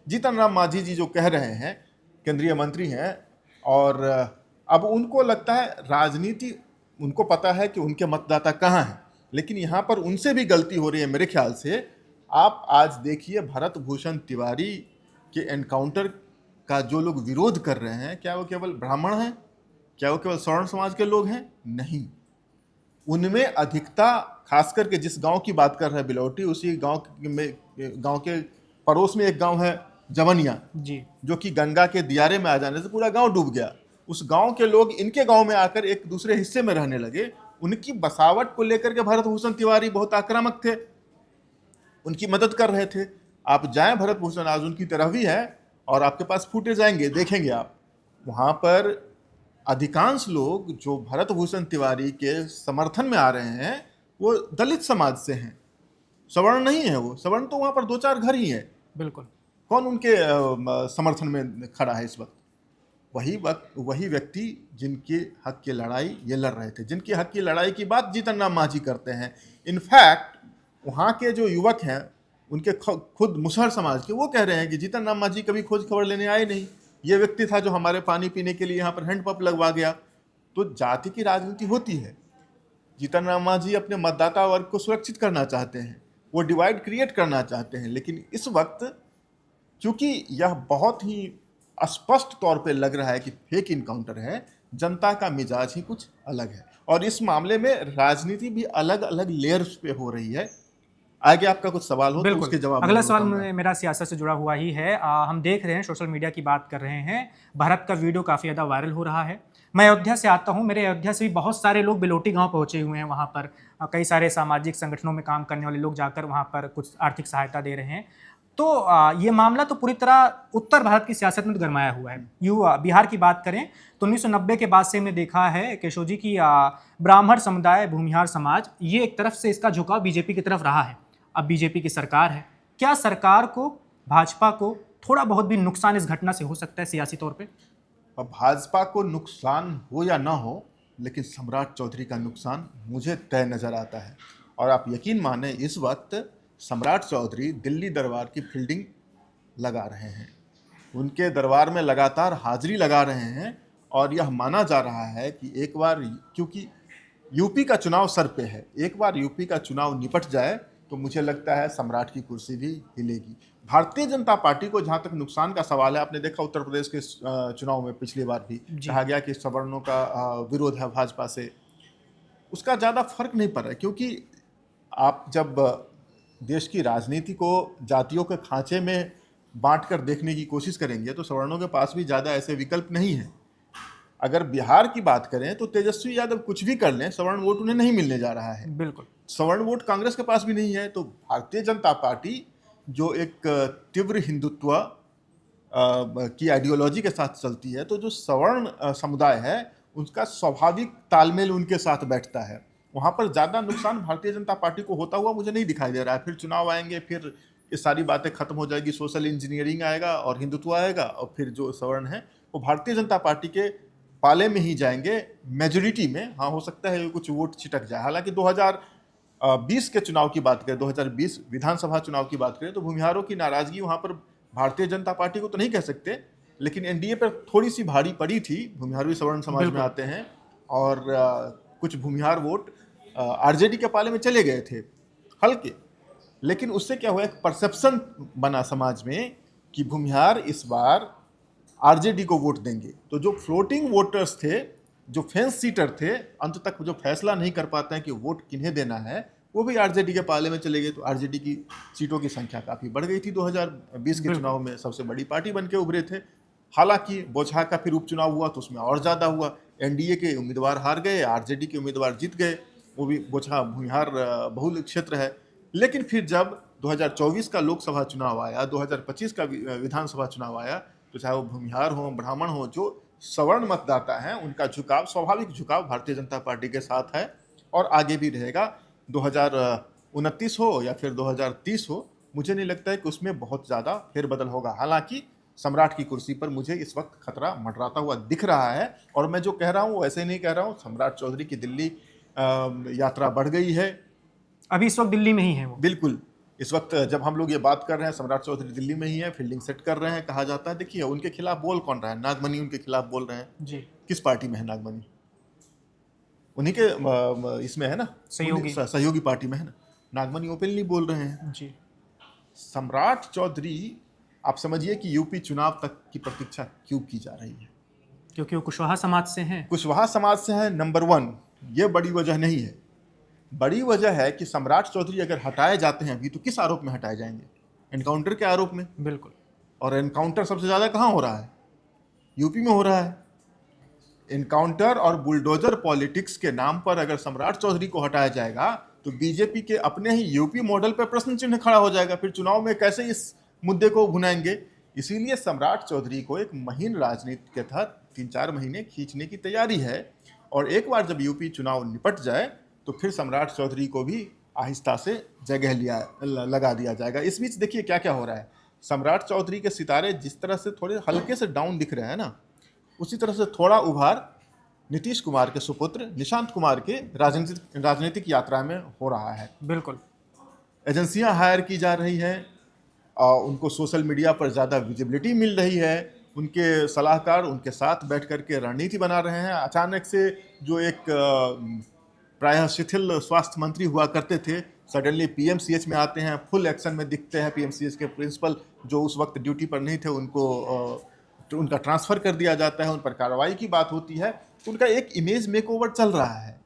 जीतन राम मांझी जी जो कह रहे हैं, केंद्रीय मंत्री हैं, और अब उनको लगता है राजनीति, उनको पता है कि उनके मतदाता कहाँ हैं, लेकिन यहाँ पर उनसे भी गलती हो रही है मेरे ख्याल से। आप आज देखिए भरत भूषण तिवारी के एनकाउंटर का जो लोग विरोध कर रहे हैं, क्या वो केवल ब्राह्मण हैं? क्या वो केवल सवर्ण समाज के लोग हैं? नहीं, उनमें अधिकता, खास करके जिस गांव की बात कर रहे हैं बिलौटी, उसी गांव के पड़ोस में एक गांव है जवनिया, जी जो कि गंगा के दियारे में आ जाने से पूरा गांव डूब गया। उस गांव के लोग इनके गांव में आकर एक दूसरे हिस्से में रहने लगे। उनकी बसावट को लेकर के भरत भूषण तिवारी बहुत आक्रामक थे, उनकी मदद कर रहे थे। आप जाएं भरत भूषण, आज उनकी तरफ भी है, और आपके पास फुटेज आएंगे, देखेंगे आप वहां पर अधिकांश लोग जो भरत भूषण तिवारी के समर्थन में आ रहे हैं वो दलित समाज से हैं, सवर्ण नहीं है। वो सवर्ण तो वहां पर दो चार घर ही है। बिल्कुल। कौन उनके समर्थन में खड़ा है इस वक्त? वही व्यक्ति जिनके हक की लड़ाई ये लड़ रहे थे, जिनके हक की लड़ाई की बात जीतन राम मांझी करते हैं। इनफैक्ट वहाँ के जो युवक हैं, उनके खुद मुसहर समाज के, वो कह रहे हैं कि जीतन राम मांझी कभी खोज खबर लेने आए नहीं, ये व्यक्ति था जो हमारे पानी पीने के लिए यहाँ पर हैंडपंप लगवा गया। तो जाति की राजनीति होती है। जीतन राम मांझी अपने मतदाता वर्ग को सुरक्षित करना चाहते हैं, वो डिवाइड क्रिएट करना चाहते हैं, लेकिन इस वक्त क्योंकि यह बहुत ही स्पष्ट तौर पे लग रहा है कि फेक इनकाउंटर है, जनता का मिजाज ही कुछ अलग है, और इस मामले में राजनीति भी अलग अलग लेयर्स पे हो रही है। आगे आपका कुछ सवाल हो तो बिल्कुल, उसके जवाब में अगला मैं सवाल बताऊंगा। मेरा सियासत से जुड़ा हुआ ही है। हम देख रहे हैं, सोशल मीडिया की बात कर रहे हैं, भारत का वीडियो काफ़ी ज़्यादा वायरल हो रहा है। मैं अयोध्या से आता हूं, मेरे अयोध्या से भी बहुत सारे लोग बिलोटी गांव पहुंचे हुए हैं। वहां पर कई सारे सामाजिक संगठनों में काम करने वाले लोग जाकर वहां पर कुछ आर्थिक सहायता दे रहे हैं। तो ये मामला तो पूरी तरह उत्तर भारत की सियासत में तो गरमाया हुआ है। बिहार की बात करें तो 1990 के बाद से हमने देखा है केशव जी की ब्राह्मण समुदाय, भूमिहार समाज, ये एक तरफ से इसका झुकाव बीजेपी की तरफ रहा है। अब बीजेपी की सरकार है, क्या सरकार को, भाजपा को थोड़ा बहुत भी नुकसान इस घटना से हो सकता है सियासी तौर पे? अब भाजपा को नुकसान हो या ना हो, लेकिन सम्राट चौधरी का नुकसान मुझे तय नजर आता है। और आप यकीन माने, इस वक्त सम्राट चौधरी दिल्ली दरबार की फील्डिंग लगा रहे हैं, उनके दरबार में लगातार हाजिरी लगा रहे हैं। और यह माना जा रहा है कि एक बार, क्योंकि यूपी का चुनाव सर पे है, एक बार यूपी का चुनाव निपट जाए तो मुझे लगता है सम्राट की कुर्सी भी हिलेगी। भारतीय जनता पार्टी को जहां तक नुकसान का सवाल है, आपने देखा उत्तर प्रदेश के चुनाव में पिछली बार भी जी कहा गया कि सवर्णों का विरोध है भाजपा से, उसका ज़्यादा फर्क नहीं पड़ रहा है। क्योंकि आप जब देश की राजनीति को जातियों के खांचे में बांट कर देखने की कोशिश करेंगे तो सवर्णों के पास भी ज़्यादा ऐसे विकल्प नहीं है। अगर बिहार की बात करें तो तेजस्वी यादव कुछ भी कर लें, सवर्ण वोट उन्हें नहीं मिलने जा रहा है। बिल्कुल। सवर्ण वोट कांग्रेस के पास भी नहीं है। तो भारतीय जनता पार्टी जो एक तीव्र हिंदुत्व की आइडियोलॉजी के साथ चलती है, तो जो सवर्ण समुदाय है उसका स्वाभाविक तालमेल उनके साथ बैठता है। वहाँ पर ज़्यादा नुकसान भारतीय जनता पार्टी को होता हुआ मुझे नहीं दिखाई दे रहा है। फिर चुनाव आएंगे, फिर ये सारी बातें खत्म हो जाएगी, सोशल इंजीनियरिंग आएगा और हिंदुत्व आएगा, और फिर जो सवर्ण है वो भारतीय जनता पार्टी के पाले में ही जाएंगे मेजोरिटी में। हाँ, हो सकता है कुछ वोट छिटक जाए। हालांकि 2020 के चुनाव की बात करें, 2020 विधानसभा चुनाव की बात करें, तो भूमिहारों की नाराजगी वहाँ पर भारतीय जनता पार्टी को तो नहीं कह सकते, लेकिन एनडीए पर थोड़ी सी भारी पड़ी थी। भूमिहार भी सवर्ण समाज में आते हैं, और कुछ भूमिहार वोट आरजेडी के पाले में चले गए थे हल्के। लेकिन उससे क्या हुआ, एक परसेप्शन बना समाज में कि भूमिहार इस बार आरजेडी को वोट देंगे। तो जो फ्लोटिंग वोटर्स थे, जो फेंस सीटर थे, अंत तक जो फैसला नहीं कर पाते हैं कि वोट किन्हें देना है, वो भी आरजेडी के पाले में चले गए। तो आरजेडी की सीटों की संख्या काफ़ी बढ़ गई थी। 2020 के चुनाव में सबसे बड़ी पार्टी बन के उभरे थे। हालांकि बोचहा का फिर उपचुनाव हुआ तो उसमें और ज़्यादा हुआ। एनडीए के उम्मीदवार हार गए, आरजेडी के उम्मीदवार जीत गए। वो भी बोचहा भूमिहार बहुल क्षेत्र है। लेकिन फिर जब 2024 का लोकसभा चुनाव आया, 2025 का विधानसभा चुनाव आया, तो चाहे वो भूमिहार हो, ब्राह्मण हो, जो सवर्ण मतदाता हैं, उनका झुकाव, स्वाभाविक झुकाव भारतीय जनता पार्टी के साथ है और आगे भी रहेगा। 2029 हो या फिर 2030 हो, मुझे नहीं लगता है कि उसमें बहुत ज़्यादा फेरबदल होगा। हालांकि सम्राट की कुर्सी पर मुझे इस वक्त खतरा मंडराता हुआ दिख रहा है। और मैं जो कह रहा हूँ वो ऐसे नहीं कह रहा हूँ। सम्राट चौधरी की दिल्ली यात्रा बढ़ गई है। अभी इस वक्त दिल्ली में ही है वो। बिल्कुल। इस वक्त जब हम लोग ये बात कर रहे हैं, सम्राट चौधरी दिल्ली में ही है, फील्डिंग सेट कर रहे हैं, कहा जाता है। देखिए, उनके खिलाफ बोल कौन रहा है? नागमणि उनके खिलाफ बोल रहे हैं। जी। किस पार्टी में है नागमणि? उन्हीं के इसमें है ना, सहयोगी। सहयोगी पार्टी में है ना। नागमणि ओपनली बोल रहे हैं। जी। सम्राट चौधरी, आप समझिए कि यूपी चुनाव तक की प्रतीक्षा क्यों की जा रही है? क्योंकि वो कुशवाहा समाज से हैं। कुशवाहा समाज से है, नंबर 1। ये बड़ी वजह नहीं है। बड़ी वजह है कि सम्राट चौधरी अगर हटाए जाते हैं अभी, तो किस आरोप में हटाए जाएंगे? एनकाउंटर के आरोप में। बिल्कुल। और एनकाउंटर सबसे ज़्यादा कहाँ हो रहा है? यूपी में हो रहा है। एनकाउंटर और बुलडोजर पॉलिटिक्स के नाम पर अगर सम्राट चौधरी को हटाया जाएगा, तो बीजेपी के अपने ही यूपी मॉडल पर प्रश्न चिन्ह खड़ा हो जाएगा। फिर चुनाव में कैसे इस मुद्दे को भुनाएंगे? इसीलिए सम्राट चौधरी को एक महीन राजनीति के तहत 3-4 महीने खींचने की तैयारी है। और एक बार जब यूपी चुनाव निपट जाए, तो फिर सम्राट चौधरी को भी आहिस्ता से जगह लगा दिया जाएगा। इस बीच देखिए क्या क्या हो रहा है। सम्राट चौधरी के सितारे जिस तरह से थोड़े हल्के से डाउन दिख रहे हैं ना, उसी तरह से थोड़ा उभार नीतीश कुमार के सुपुत्र निशांत कुमार के राजनीतिक यात्रा में हो रहा है। बिल्कुल। एजेंसियां हायर की जा रही हैं, उनको सोशल मीडिया पर ज़्यादा विजिबिलिटी मिल रही है। उनके सलाहकार उनके साथ बैठ कर के रणनीति बना रहे हैं। अचानक से जो एक प्रायः शिथिल स्वास्थ्य मंत्री हुआ करते थे, सडनली पीएमसीएच में आते हैं, फुल एक्शन में दिखते हैं। पीएमसीएच के प्रिंसिपल जो उस वक्त ड्यूटी पर नहीं थे, उनको तो उनका ट्रांसफ़र कर दिया जाता है, उन पर कार्रवाई की बात होती है। तो उनका एक इमेज मेकओवर चल रहा है।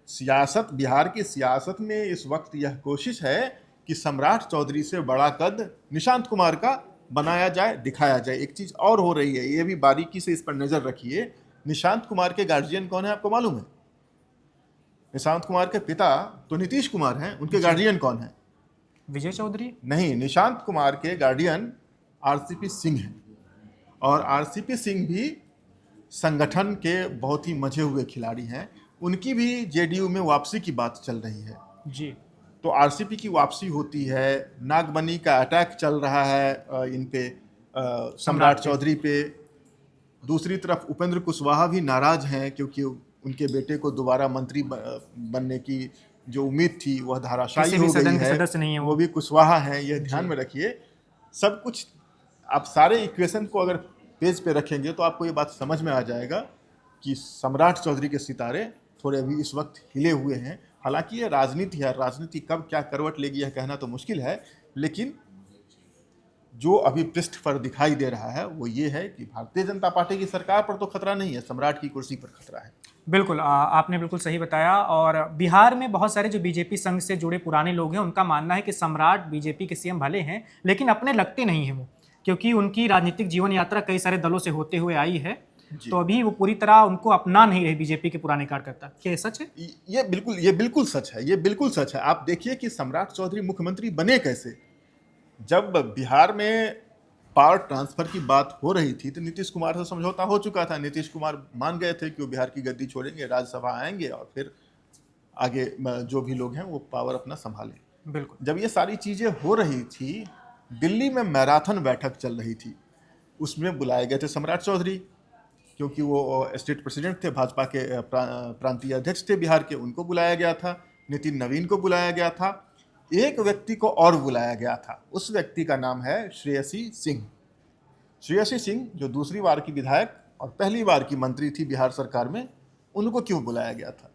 सियासत, बिहार की सियासत में इस वक्त यह कोशिश है कि सम्राट चौधरी से बड़ा कद निशांत कुमार का बनाया जाए, दिखाया जाए। एक चीज़ और हो रही है, ये भी बारीकी से इस पर नज़र रखिए। निशांत कुमार के गार्जियन कौन है, आपको मालूम है? निशांत कुमार के पिता तो नीतीश कुमार हैं, उनके गार्जियन कौन है? विजय चौधरी? नहीं, निशांत कुमार के गार्डियन आरसीपी सिंह हैं। और आरसीपी सिंह भी संगठन के बहुत ही मंझे हुए खिलाड़ी हैं। उनकी भी जेडीयू में वापसी की बात चल रही है। जी। तो आरसीपी की वापसी होती है। नागमणि का अटैक चल रहा है इन पे, सम्राट चौधरी पे। दूसरी तरफ उपेंद्र कुशवाहा भी नाराज हैं, क्योंकि उनके बेटे को दोबारा मंत्री बनने की जो उम्मीद थी वह धाराशायी हो गई है। सदस्य नहीं है वो भी कुशवाहा हैं, यह ध्यान में रखिए। सब कुछ आप सारे इक्वेशन को अगर पेज पे रखेंगे तो आपको ये बात समझ में आ जाएगा कि सम्राट चौधरी के सितारे थोड़े अभी इस वक्त हिले हुए हैं। हालांकि ये राजनीति है, राजनीति कब क्या करवट लेगी यह कहना तो मुश्किल है, लेकिन जो अभी पृष्ठ पर दिखाई दे रहा है वो ये है कि भारतीय जनता पार्टी की सरकार पर तो खतरा नहीं है, सम्राट की कुर्सी पर खतरा है। बिल्कुल, आपने बिल्कुल सही बताया। और बिहार में बहुत सारे जो बीजेपी संघ से जुड़े पुराने लोग हैं, उनका मानना है कि सम्राट बीजेपी के सीएम भले हैं, लेकिन अपने लगते नहीं हैं वो, क्योंकि उनकी राजनीतिक जीवन यात्रा कई सारे दलों से होते हुए आई है। तो अभी वो पूरी तरह उनको अपना नहीं रहे बीजेपी के पुराने कार्यकर्ता। क्या ये सच है? ये बिल्कुल सच है। ये बिल्कुल सच है। आप देखिए कि सम्राट चौधरी मुख्यमंत्री बने कैसे। जब बिहार में पावर ट्रांसफर की बात हो रही थी तो नीतीश कुमार से समझौता हो चुका था। नीतीश कुमार मान गए थे कि वो बिहार की गद्दी छोड़ेंगे, राज्यसभा आएंगे और फिर आगे जो भी लोग हैं वो पावर अपना संभालें। बिल्कुल। जब ये सारी चीज़ें हो रही थी, दिल्ली में मैराथन बैठक चल रही थी। उसमें बुलाए गए थे सम्राट चौधरी, क्योंकि वो स्टेट प्रेसिडेंट थे, भाजपा के प्रांतीय अध्यक्ष थे बिहार के, उनको बुलाया गया था। नितिन नवीन को बुलाया गया था। एक व्यक्ति को और बुलाया गया था। उस व्यक्ति का नाम है श्रेयसी सिंह। श्रेयसी सिंह जो दूसरी बार की विधायक और पहली बार की मंत्री थी बिहार सरकार में, उनको क्यों बुलाया गया था?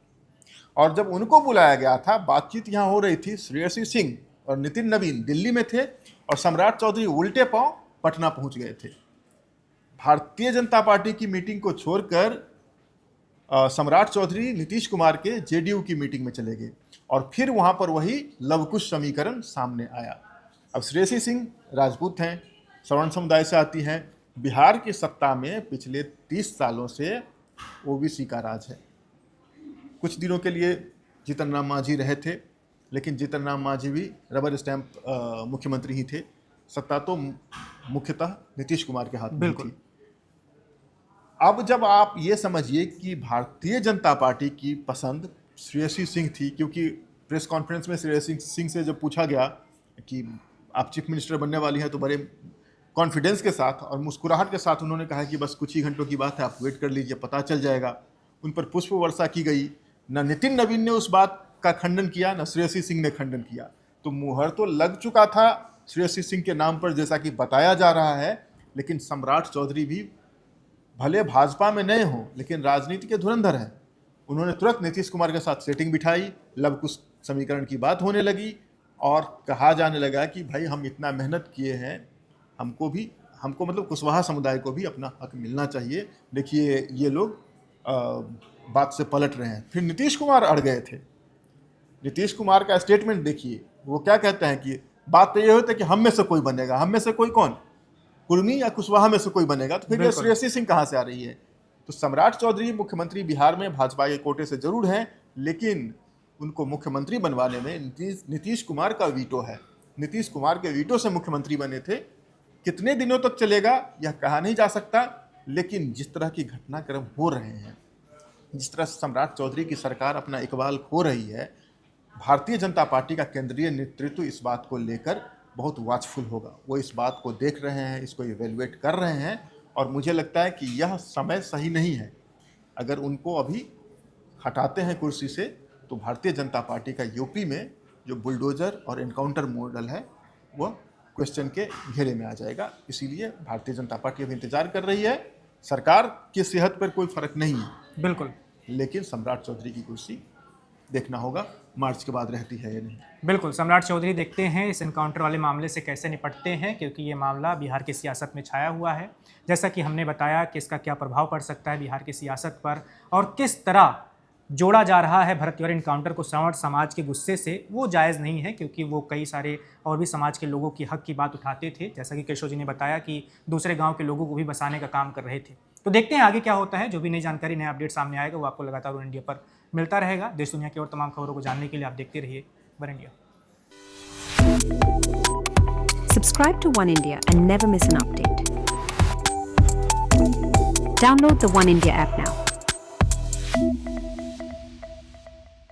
और जब उनको बुलाया गया था, बातचीत यहाँ हो रही थी, श्रेयसी सिंह और नितिन नवीन दिल्ली में थे और सम्राट चौधरी उल्टे पांव पटना पहुंच गए थे। भारतीय जनता पार्टी की मीटिंग को छोड़कर सम्राट चौधरी नीतीश कुमार के जेडीयू की मीटिंग में चले गए और फिर वहां पर वही लवकुश समीकरण सामने आया। अब श्रेयसी सिंह राजपूत हैं, सवर्ण समुदाय से आती हैं। बिहार की सत्ता में पिछले 30 सालों से ओबीसी का राज है। कुछ दिनों के लिए जीतन राम मांझी रहे थे, लेकिन जीतन राम मांझी भी रबर स्टैंप मुख्यमंत्री ही थे। सत्ता तो मुख्यतः नीतीश कुमार के हाथ में थी। अब जब आप ये समझिए कि भारतीय जनता पार्टी की पसंद श्रेयसी सिंह थी, क्योंकि प्रेस कॉन्फ्रेंस में श्रेयसी सिंह से जब पूछा गया कि आप चीफ मिनिस्टर बनने वाली हैं, तो बड़े कॉन्फिडेंस के साथ और मुस्कुराहट के साथ उन्होंने कहा कि बस कुछ ही घंटों की बात है, आप वेट कर लीजिए, पता चल जाएगा। उन पर पुष्प वर्षा की गई। न नितिन नवीन ने उस बात का खंडन किया, न श्रेयसी सिंह ने खंडन किया। तो मुहर तो लग चुका था श्रेयसी सिंह के नाम पर, जैसा कि बताया जा रहा है, लेकिन सम्राट चौधरी भी भले भाजपा में नए हों लेकिन राजनीति के धुरंधर हैं। उन्होंने तुरंत नीतीश कुमार के साथ सेटिंग बिठाई, लव कुश समीकरण की बात होने लगी और कहा जाने लगा कि भाई हम इतना मेहनत किए हैं, हमको मतलब कुशवाहा समुदाय को भी अपना हक मिलना चाहिए। देखिए ये लोग बात से पलट रहे हैं। फिर नीतीश कुमार अड़ गए थे। नीतीश कुमार का स्टेटमेंट देखिए, वो क्या कहते हैं कि बात तो ये होती है कि हम में से कोई बनेगा, हम में से कोई कौन, कुर्मी या कुशवाहा में से कोई बनेगा, तो फिर ये श्रेयसी सिंह कहाँ से आ रही है। तो सम्राट चौधरी मुख्यमंत्री बिहार में भाजपा के कोटे से जरूर हैं, लेकिन उनको मुख्यमंत्री बनवाने में नीतीश कुमार का वीटो है। नीतीश कुमार के वीटो से मुख्यमंत्री बने थे। कितने दिनों तक चलेगा यह कहा नहीं जा सकता, लेकिन जिस तरह की घटनाक्रम हो रहे हैं, जिस तरह सम्राट चौधरी की सरकार अपना इकबाल खो रही है, भारतीय जनता पार्टी का केंद्रीय नेतृत्व इस बात को लेकर बहुत वॉचफुल होगा। वो इस बात को देख रहे हैं, इसको इवेलुएट कर रहे हैं, और मुझे लगता है कि यह समय सही नहीं है। अगर उनको अभी हटाते हैं कुर्सी से तो भारतीय जनता पार्टी का यूपी में जो बुलडोजर और एनकाउंटर मॉडल है वह क्वेश्चन के घेरे में आ जाएगा। इसीलिए भारतीय जनता पार्टी अभी इंतजार कर रही है। सरकार की सेहत पर कोई फर्क नहीं है बिल्कुल, लेकिन सम्राट चौधरी की कुर्सी देखना होगा मार्च के बाद रहती है या नहीं। बिल्कुल। सम्राट चौधरी देखते हैं इस एनकाउंटर वाले मामले से कैसे निपटते हैं, क्योंकि ये मामला बिहार की सियासत में छाया हुआ है। जैसा कि हमने बताया कि इसका क्या प्रभाव पड़ सकता है बिहार की सियासत पर और किस तरह जोड़ा जा रहा है भरत तिवारी एनकाउंटर को संवर्ण समाज के गुस्से से, वो जायज़ नहीं है, क्योंकि वो कई सारे और भी समाज के लोगों की हक की बात उठाते थे। जैसा कि केशव जी ने बताया कि दूसरे गाँव के लोगों को भी बसाने का काम कर रहे थे। तो देखते हैं आगे क्या होता है। जो भी नई जानकारी, नया अपडेट सामने आएगा वो आपको लगातार वन इंडिया पर मिलता रहेगा। देश दुनिया की और तमाम खबरों को जानने के लिए आप देखते रहिए one India. Subscribe to One India and never miss an update. Download the One India app now.